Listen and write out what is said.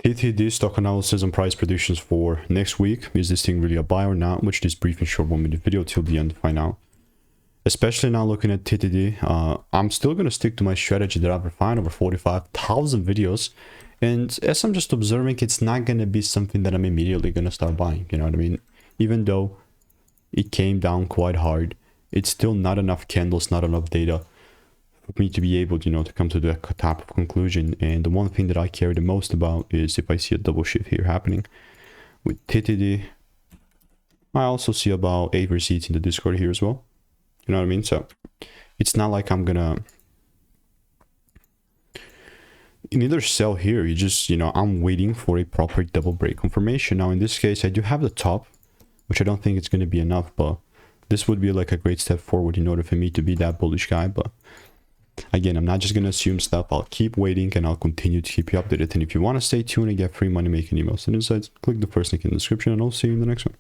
TTD stock analysis and price predictions for next week. Is this thing really a buy or not? Which this brief and short 1 minute video till the end to find out. Especially now looking at TTD, I'm still going to stick to my strategy that I've refined over 45,000 videos. And as I'm just observing, it's not going to be something that I'm immediately going to start buying. You know what I mean? Even though it came down quite hard, it's still not enough candles, not enough data for me to be able, to come to that type of conclusion. And the one thing that I care the most about is if I see a double shift here happening with TTD. I also see about 8 receipts in the Discord here as well. You know what I mean? So it's not like I'm gonna either sell here. You just, I'm waiting for a proper double break confirmation. Now in this case, I do have the top, which I don't think it's going to be enough, but this would be like a great step forward in order for me to be that bullish guy. But again, I'm not just going to assume stuff. I'll keep waiting and I'll continue to keep you updated. And if you want to stay tuned and get free money making emails and insights, click the first link in the description, and I'll see you in the next one.